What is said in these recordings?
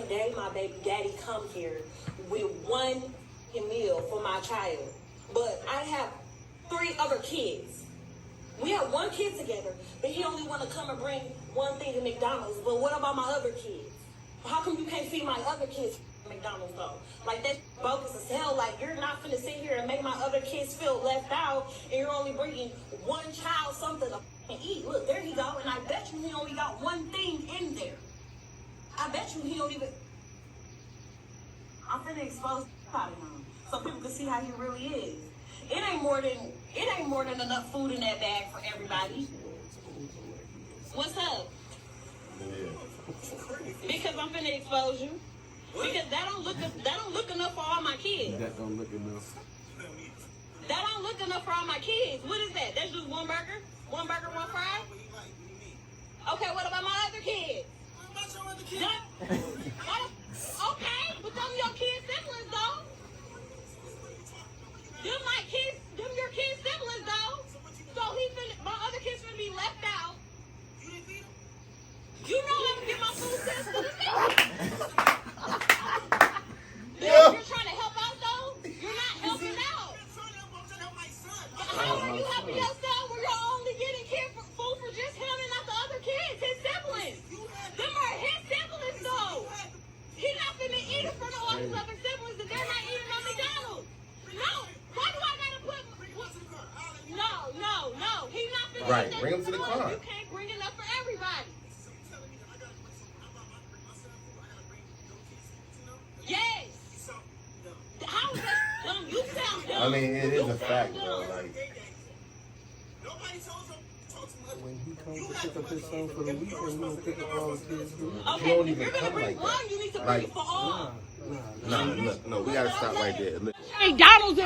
day my baby daddy come here with one meal for my child. But I have 3 other kids. We have 1 kid together, but he only want to come and bring one thing to McDonald's. But what about my other kids? How come you can't feed my other kids McDonald's though? Like, that's bogus as hell. Like, you're not finna sit here and make my other kids feel left out, and you're only bringing one child something to eat. Look, there he go, and I bet you he only got one thing in there. I bet you he don't even. I'm finna expose out of him so people can see how he really is. It ain't more than enough food in that bag for everybody. What's up? Because I'm finna expose you. Because that don't look enough for all my kids. That don't look enough. That don't look enough for all my kids. What is that? That's just 1 burger? 1 burger, 1 fry? Okay, what about my other kids? Okay, but them your kids' siblings though. Them my kids, them your kids' siblings though. So my other kids finna be left out. You know I'm gonna get my food stamps to the You're trying to help out though? You're not helping out. How are you helping yourself when you're only getting food for just him and not the other kids, his siblings? Them are his siblings though. He's not finna eat in front of all his other siblings and they're not eating on McDonald's. No. Why do I gotta put... No. He's not finna Right, eat bring him to the car. You can't bring enough for everybody. Yes. How is that dumb? You sound dumb. I mean, it is a fact, though. Like, When he comes to pick up his son for the weekend, he don't pick up all the kids. Okay, don't if even you're gonna come bring like one, that. you need to bring Like, it for all. no, we gotta stop right there. Look, McDonald's.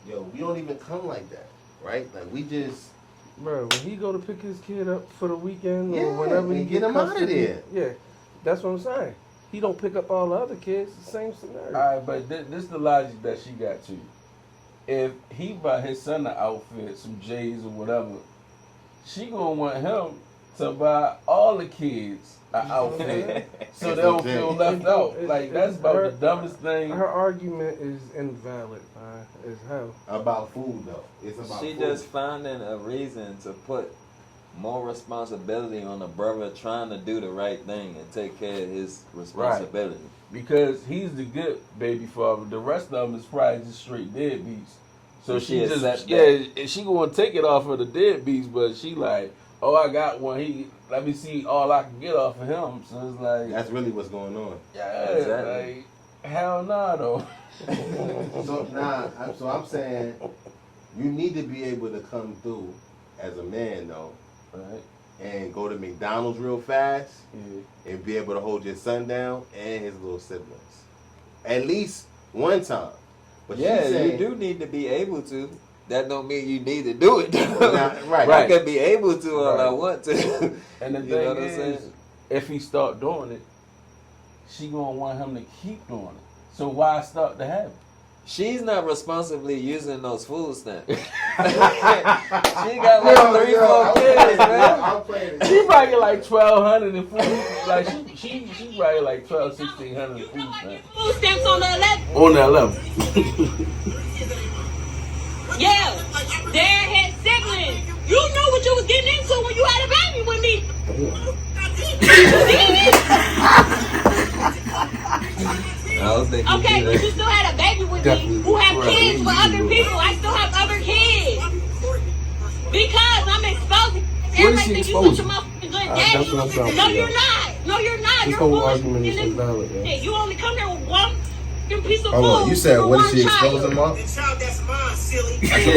yo, we don't even come like that, right? Like, we just... Bro, when he go to pick his kid up for the weekend Yeah, or whenever he get him out of custody, there. Yeah, that's what I'm saying. He don't pick up all the other kids. The same scenario. All right, but this is the logic that she got to. If he buy his son an outfit, some J's or whatever, she gonna want him to buy all the kids an outfit so they don't feel left out. Like, that's about the dumbest thing. Her argument is invalid, man. As hell. About food, though. It's about She food. just finding a reason to put more responsibility on the brother trying to do the right thing and take care of his responsibility. Because he's the good baby father. The rest of them is probably just straight deadbeats. So she just, she gonna take it off of the deadbeats, but she like, oh, I got one. Let me see all I can get off of him. So it's like, That's really what's going on. yeah, Exactly. like, hell nah though. So I'm saying you need to be able to come through as a man, though, Right. and go to McDonald's real fast Yeah. and be able to hold your son down and his little siblings. At least one time. But Yeah, she's saying, you do need to be able to. That don't mean you need to do it. Right. I could be able to all I Right. want to. And the You know what thing I'm is, saying? if he start doing it, she gonna want him to keep doing it. So why start the habit? She's not responsibly using those food stamps. She got like 3, 4 kids, man. I'm playing it. She probably get like 1,200 in food. Like she probably like 1,200, 1,600 in food stamps. Food stamps on the 11th. On that level. Yeah, they're his siblings. You knew what you was getting into when you had a baby with me. I was thinking Okay, but you still had a baby with me who have kids with other people. I still have other kids. Because I'm exposing. Everybody think you such a motherfucking good daddy. That's what I'm talking No, about. you're not. No, you're not. This You're whole bullshit. argument is invalid, yeah. You only come here with one piece of food. Hold on, you said, for what one did she expose child. him on? she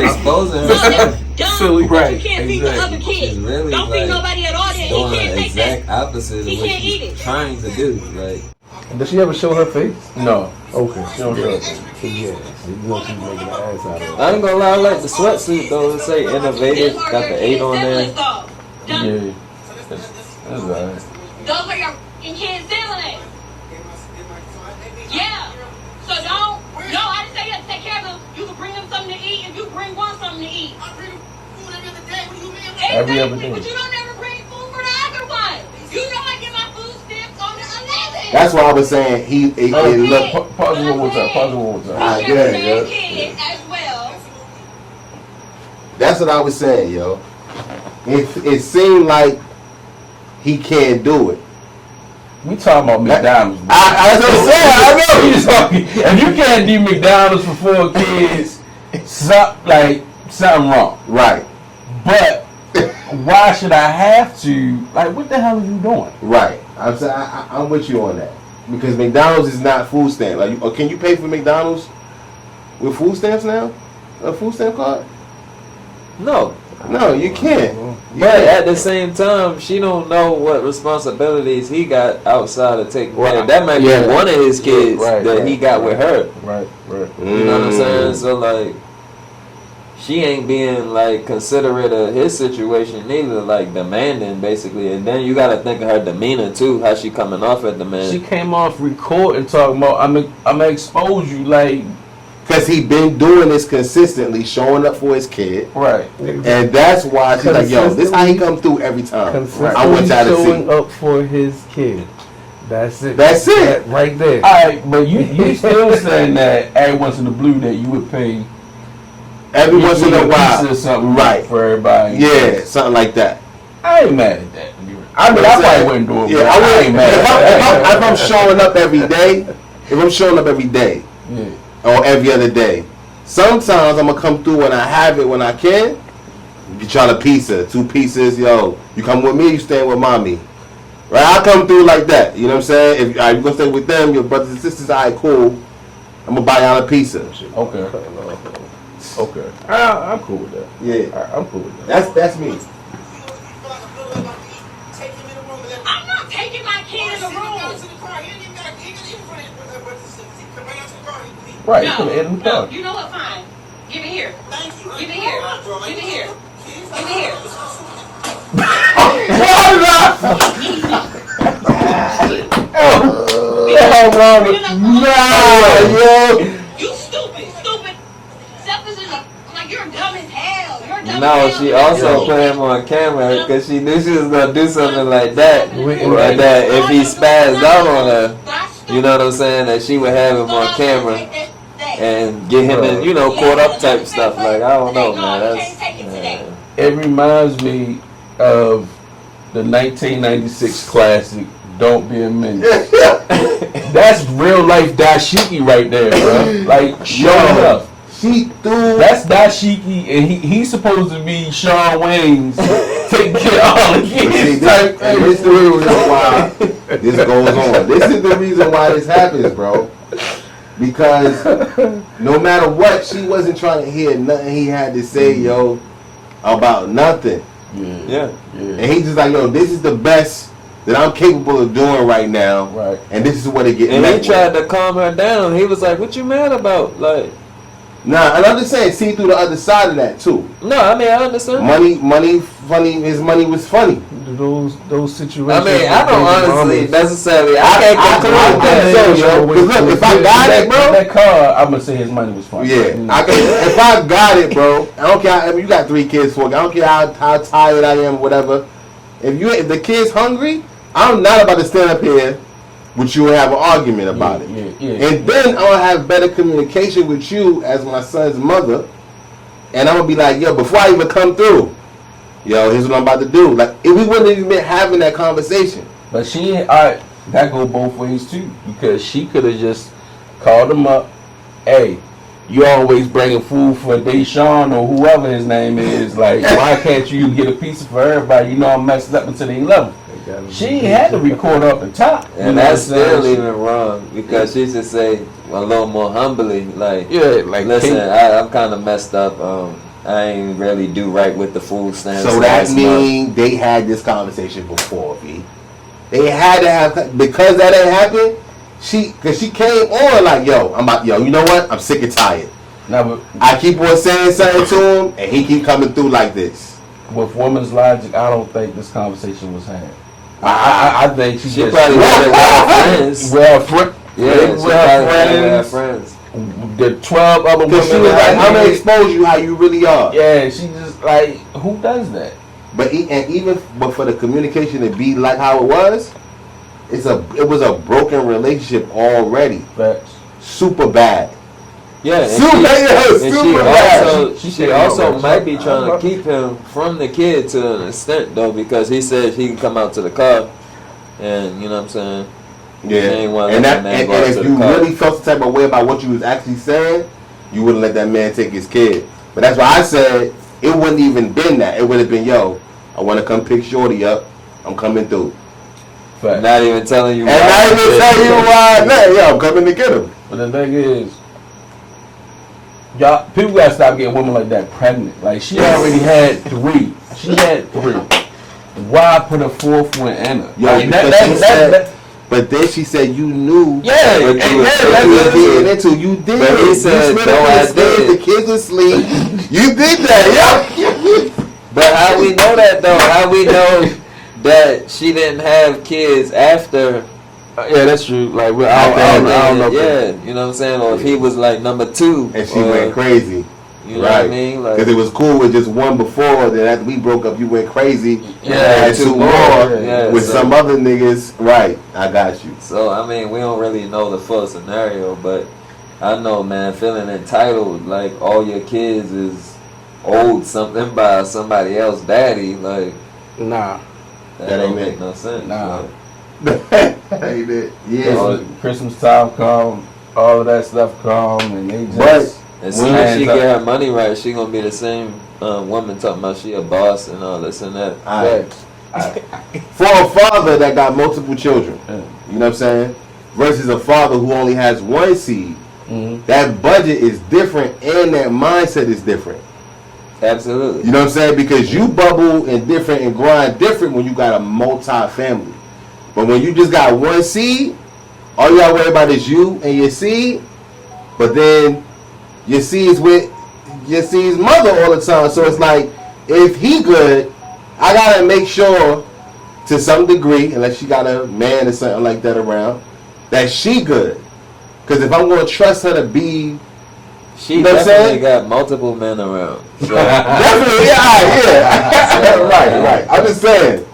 exposing No, herself. that's dumb. Silly, Because right, you can't feed the exactly. other kids. She's really, Don't feed like, nobody at all. Then he Doing can't the take that. exact opposite of He what can't eat she's it. trying to do. Like, Does she ever show her face? No. Okay. She don't show it. So yeah, you know she's making an ass out of it. I ain't gonna lie, I like the sweatsuit though. It say innovative, Those are got your the 8 on kids' there. siblings, though. Yeah. That's alright. Those are your fucking kids' siblings. Yeah. So don't. No, I didn't say you have to take care of them. You can bring them something to eat if you bring one something to eat. I bring food every other day. What do you mean? Every other Exactly, day. but you don't ever bring food for the other one. You know I get my food stamps on the 11th. That's why I was saying it looked. Pause it one more time. Pause it one more time. Alright, good, yo. Kid as well. That's what I was saying, yo. It seemed like he can't do it. We talking about McDonald's. Bro. That's what I'm saying. I know. You talking- if you can't do McDonald's for 4 kids, something wrong. Right. But why should I have to? Like, what the hell are you doing? Right. I'm saying I'm with you on that because McDonald's is not food stamp. Like, or can you pay for McDonald's with food stamps now? A food stamp card? No. No, you can't. But at the same time, she don't know what responsibilities he got outside of taking care. That might be one of his kids he got with her. Right. You know what I'm saying? So like, she ain't being like considerate of his situation neither, like demanding basically. And then you gotta think of her demeanor too, how she coming off at the man. She came off recording talking about I'm gonna expose you like. Because he been doing this consistently, showing up for his kid. Right. And that's why she's like, yo, this how he come through every time. I want y'all to showing see. up for his kid. That's it. That's it. That right there. Alright, but you still saying that every once in a blue that you would pay Every once in a while. or something Right. for everybody. Yeah, something like that. I ain't mad at that. I mean, I probably wouldn't do it. Yeah, But I ain't mad at that. if I'm showing up every day, Yeah. or every other day, sometimes I'm gonna come through when I have it when I can. You try a pizza, 2 pieces, yo. You come with me, you stay with mommy. Right? I come through like that. You know what I'm saying? If you gonna stay with them, your brothers and sisters, alright, cool. I'm gonna buy y'all a pizza. Okay. Okay. I'm cool with that. Yeah, I'm cool with that. that's me. I'm not taking my kid in the room. Right. No, you know what? Fine. Give it here. Give it here. Give it here. Give it here. You stupid. Selfish is like you're dumb as hell. You're dumb No, as hell. she also put him on camera because she knew she was gonna do something like that. Like that, if he spazzed out on her, you know what I'm saying? That she would have him on camera and get him in, caught up type stuff. Like I don't know, man. It reminds me of the 1996 classic, Don't Be a Menace. That's real life dashiki right there, bro. Like, sure enough. She threw. That's dashiki, and he's supposed to be Sean Wayne's taking care of all the kids. This is the reason why this goes on. This is the reason why this happens, bro. Because no matter what, she wasn't trying to hear nothing he had to say, yo, about nothing. Yeah. And he just like, yo, this is the best that I'm capable of doing right now. Right. And this is what it gets. And he tried to calm her down. He was like, "What you mad about?" Like, nah, and I'm just saying, see through the other side of that too. no, I mean I understand. Money, funny. His money was funny. Those situations. I mean, I don't honestly necessarily. I can't I conclude that. so, yo. Because look, if I got it, bro. That car, I'm gonna say his money was funny. Yeah, if I got it, bro. I don't care. I mean, you got 3 kids, 4. I don't care how tired I am, whatever. If the kid's hungry, I'm not about to stand up here with you and have an argument about it. And then I'll have better communication with you as my son's mother, and I'm gonna be like, yo, before I even come through, yo, here's what I'm about to do. Like, if we wouldn't even been having that conversation. But that go both ways too, because she could have just called him up. Hey, you always bringing food for Deshaun or whoever his name is. Like, why can't you get a pizza for everybody? You know I'm messed up until the 11th. She had to record up the top. And that's still even wrong because she should say a little more humbly, like, listen, I'm kind of messed up. I ain't really do right with the food stamps. So that means they had this conversation before, V. They had to have, because that ain't happened. Because she came on like, yo, you know what? I'm sick and tired. I keep on saying something to him, and he keep coming through like this. With woman's logic, I don't think this conversation was had. I think she just probably with her friends. With her friends. The 12 other women. Because she was like, I'm gonna expose you how you really are. Yeah, she just like, who does that? But even for the communication to be like how it was, it was a broken relationship already. Facts. Super bad. Yeah, and Super bad. she also might be trying to keep him from the kid to an extent though, because he said he can come out to the car, and you know what I'm saying. Yeah, and if you really felt the type of way about what you was actually saying, you wouldn't let that man take his kid. But that's why I said it wouldn't even been that. It would have been, yo, I want to come pick Shorty up. I'm coming through. Fact. Not even telling you. And not even telling you why. Yo, I'm coming to get him. But the thing is, y'all, people gotta stop getting women like that pregnant. Like she already had 3. She had 3. Why put a 4th one in her? Yo, Like, but then she said you knew. Yeah, but you did. But he said, no, I did. The kids asleep. You did that, yo. But how we know that though? How we know that she didn't have kids after? Yeah, that's true. Like, I don't know. Yeah, you know what I'm saying? Or if he was like number 2. And she went crazy. You know what I mean? Like, because it was cool with just one before. Then after we broke up, you went crazy. Yeah, had 2 more with some other niggas. Right, I got you. So I mean, we don't really know the full scenario, but I know, man, feeling entitled, like all your kids is owed something by somebody else, daddy. Like, nah, that don't make no sense. Nah, ain't it? Yeah. Christmas time come, all of that stuff come, and they just. But as soon as she get her money right, she gonna be the same woman talking about she a boss and all this and that. For a father that got multiple children, you know what I'm saying, versus a father who only has 1 seed, that budget is different and that mindset is different. Absolutely. You know what I'm saying? Because you bubble and different and grind different when you got a multi-family. But when you just got 1 seed, all you gotta worry about is you and your seed. But then your seed's with your seed's mother all the time. So it's like, if he good, I gotta make sure to some degree, unless she got a man or something like that around, that she good. Because if I'm gonna trust her to be, she you know definitely got multiple men around. So. Definitely, yeah. Right. I'm just saying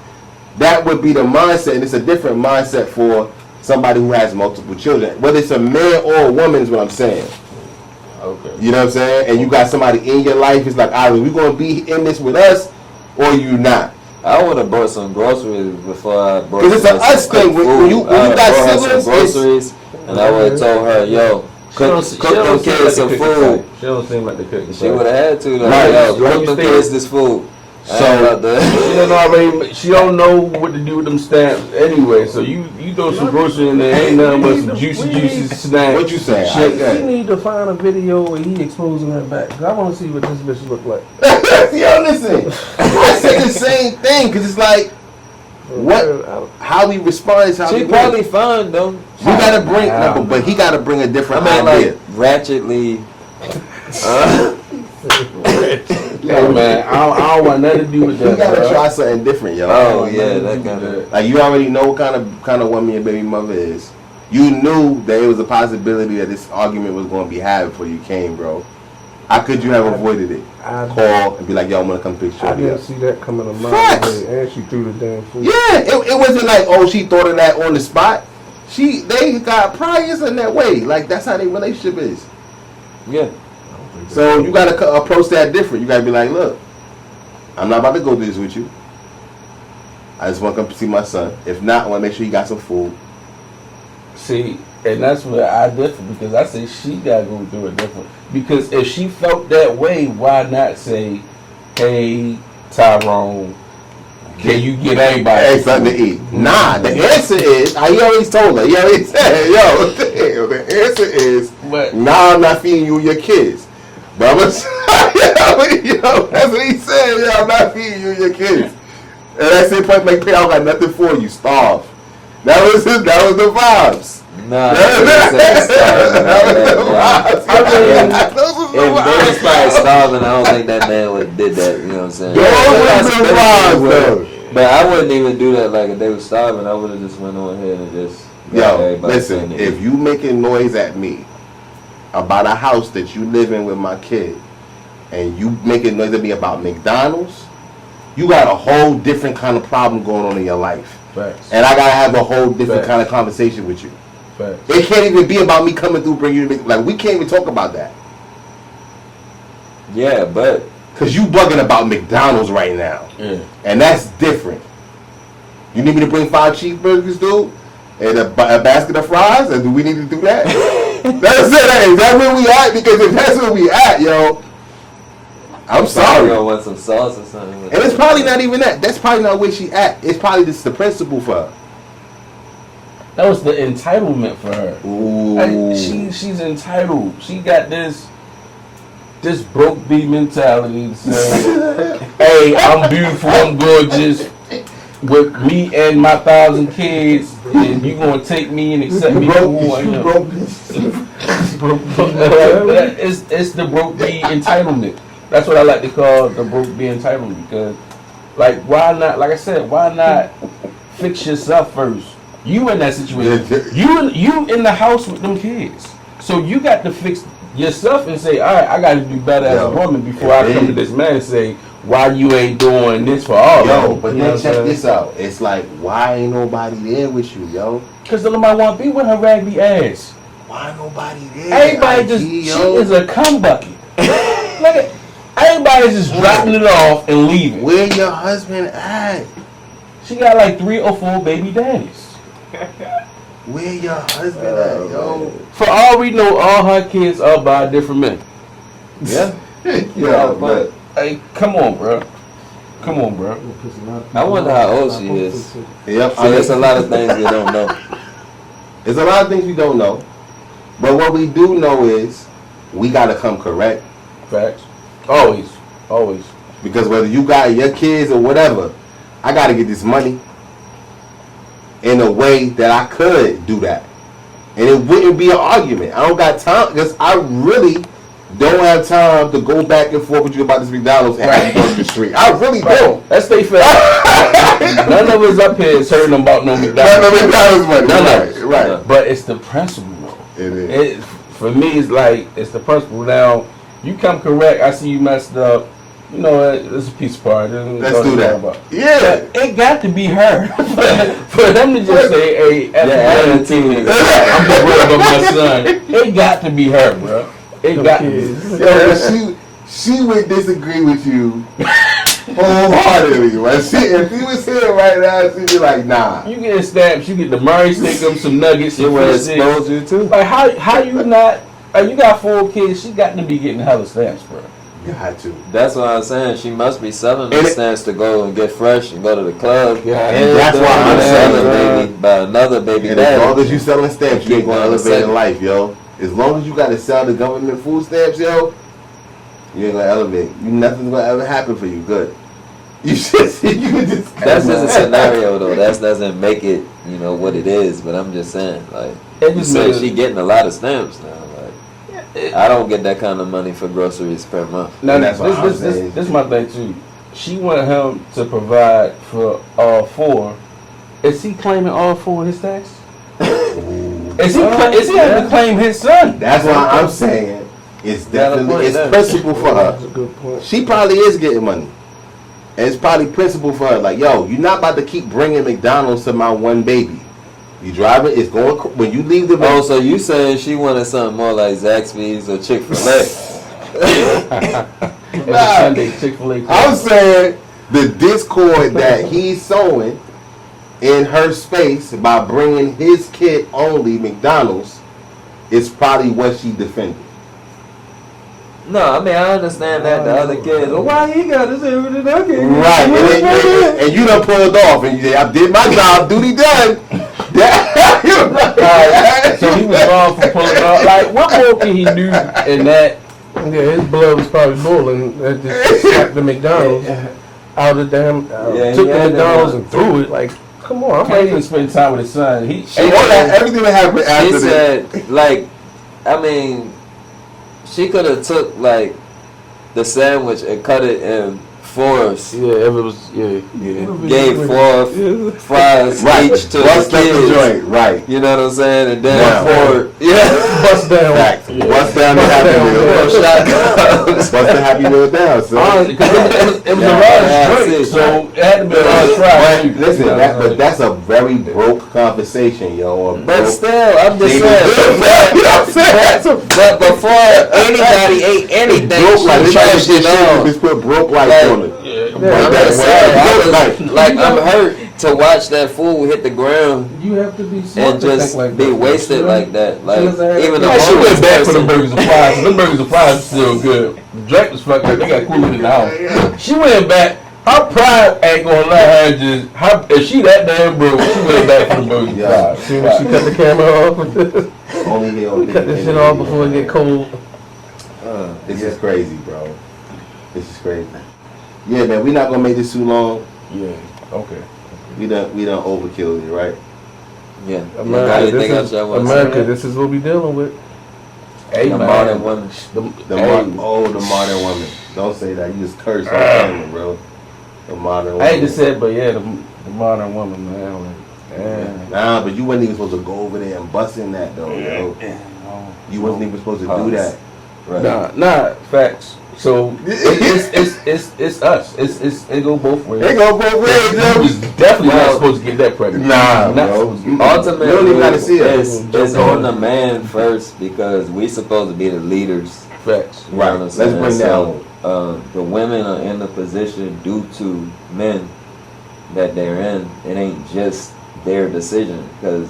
that would be the mindset, and it's a different mindset for somebody who has multiple children. Whether it's a man or a woman is what I'm saying. Okay. You know what I'm saying? And you got somebody in your life, it's like, are we gonna be in this with us or you not? I would have bought some groceries before I bought. Because it's an us thing. When you got siblings, groceries, and I would have told her, yo, cook them kids some food. She don't seem like the cooking. She would have had to. Though. Right. Yo, cook them kids this food. So she don't know what to do with them stamps anyway. So you throw some groceries in there, ain't nothing but some juicy snacks. What you saying? She need to find a video where he exposing her back. Cause I want to see what this bitch look like. Yo, listen. I said the same thing because it's like, how we respond is how she we probably do. fine though. We gotta bring, but he gotta bring a different idea. Like ratchetly. Yeah, man, I don't want nothing to do with that. You gotta try something different, yo. Oh yeah, that kind of. Like you already know what kind of woman your baby mother is. You knew that it was a possibility that this argument was going to be had before you came, bro. How could you have avoided it? Call and be like, yo, I'm gonna come pick Shorty up. I didn't see that coming a mile away, and she threw the damn food. Yeah, it wasn't like, oh, she thought of that on the spot. They got priors in that way. Like that's how their relationship is. Yeah. So you gotta approach that different. You gotta be like, look, I'm not about to go through this with you. I just want to come see my son. If not, I want to make sure he got some food. See, and that's where I differ because I say she gotta go through it different. Because if she felt that way, why not say, "Hey, Tyrone, can you get everybody something to eat?" Nah, the answer is, he already told her. He already said, yo, the answer is, nah, I'm not feeding you and your kids. But I'm yo, that's what he said. Yo, I'm not feeding you and your kids. And that's it. Point blank, I don't got nothing for you. Starve. That was the vibes. Nah, if they was probably starving, I don't think that man would did that. You know what I'm saying? But I wouldn't even do that. Like if they was starving, I would have just went on ahead and just. Yo, listen. If you making noise at me about a house that you live in with my kid, and you making noise at me about McDonald's, you got a whole different kind of problem going on in your life. Facts. and I gotta have a whole different Facts. kind of conversation with you. Facts. It can't even be about me coming through, bringing you to like we can't even talk about that Yeah, but because you bugging about McDonald's right now, Yeah. and that's different. You need me to bring 5 cheeseburgers, dude, and a basket of fries, or do we need to do that? That's it. Hey, is that where we at? Because if that's where we at, yo, I'm sorry. you want some sauce or something. And it's probably not even that. That's probably not where she at. It's probably just the principle for her. That was the entitlement for her. Ooh. She's entitled. She got this broke B mentality to say, hey, I'm beautiful, I'm gorgeous, with me and my 1,000 kids, and you gonna take me and accept me for who I am. It's the broke B entitlement. That's what I like to call the broke B entitlement, because like why not, like I said, why not fix yourself first? You in that situation. You in the house with them kids. So you got to fix yourself and say, all right, I got to do better as a woman before I come to this man and say, why you ain't doing this for all of them. But then check this out. It's like, why ain't nobody there with you, yo? Because nobody want to be with her raggedy ass. Why nobody there? Everybody just, she is a cum bucket. Look at, everybody's just dropping it off and leaving. Where your husband at? She got like 3 or 4 baby daddies. Where your husband at, yo? For all we know, all her kids are by different men. Yeah. Yeah, but Hey, come on, bro. Come on, bro. I wonder how old she is. yep. So there's a lot of things we don't know. There's a lot of things we don't know. But what we do know is we gotta come correct. Facts. Always. Always. Because whether you got your kids or whatever, I gotta get this money in a way that I could do that. And it wouldn't be an argument. I don't got time because I really don't have time to go back and forth with you about this McDonald's and have you go to the street. I really don't. Let's stay fair. None of us up here is hurting about no McDonald's. None of McDonald's money. None of it. Right. But it's the principle, though. It is. For me, it's like, it's the principle. Now, you come correct, I see you messed up. You know, it's a peace party. Let's do that. Yeah. But it got to be her. For them to just say, hey, I'm just worried about my son. It got to be her, bro. It got to be. Yo, she would disagree with you wholeheartedly. Right? If he was here right now, she'd be like, nah. You get stamps, you get the Murray Steakum, some nuggets, She would expose you too. Like, how you not, like, you got 4 kids, she got to be getting hella stamps, bro. You had to. That's what I'm saying. She must be selling the stamps to go and get fresh and go to the club. Yeah, and that's why I'm selling saying, baby by another baby and daddy. as long as you selling stamps, you ain't gonna Keep elevate in going life, yo. As long as you gotta sell the government food stamps, yo, you ain't gonna elevate. Nothing's gonna ever happen for you. Good. You just That's just a scenario though. That doesn't make it, you know, what it is. But I'm just saying, like, you say she getting a lot of stamps now. Like, I don't get that kind of money for groceries per month. Now, that's what I'm saying. This is my thing too. She wanted him to provide for all 4. Is he claiming all 4 of his tax? Is he having to claim his son? That's why I'm saying it's definitely it's principle for her. That's a good point. She probably is getting money. And it's probably principle for her. Like, yo, you're not about to keep bringing McDonald's to my one baby. You drive it, it's going, when you leave the... Oh, so you saying she wanted something more like Zaxby's or Chick-fil-A? Every Sunday, Chick-fil-A. I'm saying the discord that he's sowing in her space by bringing his kid only McDonald's is probably what she defended. No, I mean, I understand that the other kids, well, why he got to say with the other kids? Right, and you done pulled off, and you say, I did my job, duty done. So he was wrong for pulling off. Like, what more can he do in that? Yeah, his blood was probably boiling. That just slapped the McDonald's out of damn. Took the McDonald's and threw it. Like, come on, I'm Can't ready. even spend time with his son. Everything that happened after She this. said, like, I mean, she could have took, like, the sandwich and cut it in force. Yeah, if it was, yeah. Gave 4 fries Right. each to Bust the up the kids. joint. Right. You know what I'm saying? And then Now. Ford, Bust down. Facts. Bust down the Happy Meal. Bust the Happy Meal down, son. Because it was a Yeah, large drink, so it had to be a large fry. But listen, but that's a very broke conversation, yo. Or but broke- still, I'm just saying. You know what I'm saying? That's a But before anybody ate anything, broke like she they trashed it on. just put broke like Like- on it. I'm just saying, I was, like, I'm hurt to watch that food hit the ground You have to be smart and to just think like be that. wasted like that. Like, even the Yeah, she went homeless back for them person. burgers and fries. Them burgers and fries are still good. The drink was fucked up. They got cooler in the house. She went back. Her pride ain't gonna let her just. If she that damn broke, she went back for the burgers and Yeah. fries. Soon as she cut the camera off. Only here on Cut this shit off before it get cold. This is crazy, bro. This is crazy. Yeah, man, we not gonna make this too long. Yeah. Okay. We done overkilled it, right? Yeah. America, this is what we dealing with. Hey, The man. modern woman. The modern woman. Don't say that. You just cursed on camera, bro. The modern woman. I hate to say it, but yeah, the modern woman, man. Yeah. Nah, but you wasn't even supposed to go over there and bust in that though, yo. You wasn't even supposed to do that. Right. Nah, facts. So it's us. It go both ways. They go both ways, You yo. was definitely not supposed to get that pregnant. Nah, Not bro. supposed to get Ultimately, You don't even gotta see it. it's on the man first because we supposed to be the leaders. facts. You know what I'm Let's saying? bring that So, the women are in the position due to men that they're in. It ain't just their decision because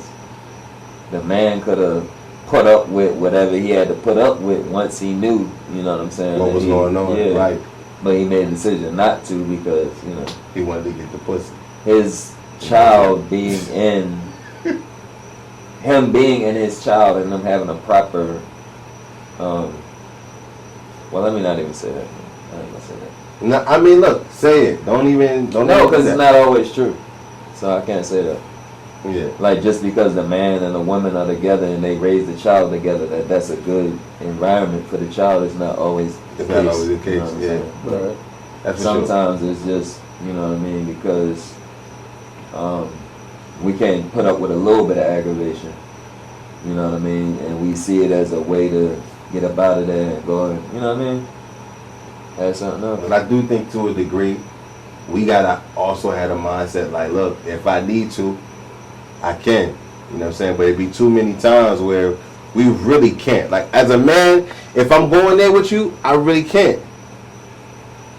the man could have put up with whatever he had to put up with once he knew, you know what I'm saying? What that was going on, yeah. right? But he made a decision not to because, you know, He wanted to get the pussy. his child being in him being in his child and them having a proper well, let me not even say that. I ain't gonna say that. No, I mean, look, say it. Don't No, even because do it's that. not always true. So I can't say that. Yeah. Like just because the man and the woman are together and they raise the child together, that's a good environment for the child. It's not always the It's case. not always the You know case, what I'm yeah. saying? Right. That's for sure. Sometimes it's just, you know what I mean, because we can't put up with a little bit of aggravation. You know what I mean? And we see it as a way to get up out of there and go and, you know what I mean? That's something else. But I do think to a degree, we gotta also have a mindset like, look, if I need to, I can. You know what I'm saying? But it'd be too many times where we really can't. Like as a man, if I'm going there with you, I really can't.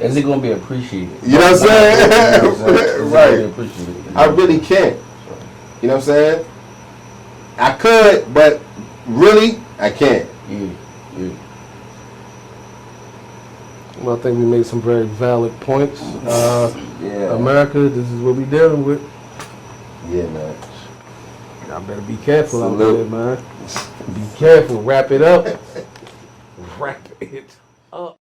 Is it gonna be appreciated? You know what I'm saying? Is it gonna Right. be appreciated? I really can't. You know what I'm saying? I could, but really, I can't. Yeah. Well, I think we made some very valid points. Yeah. America, this is what we dealing with. Yeah, man. Y'all better be careful out Salute. there, man. Be careful. Wrap it up. Wrap it up.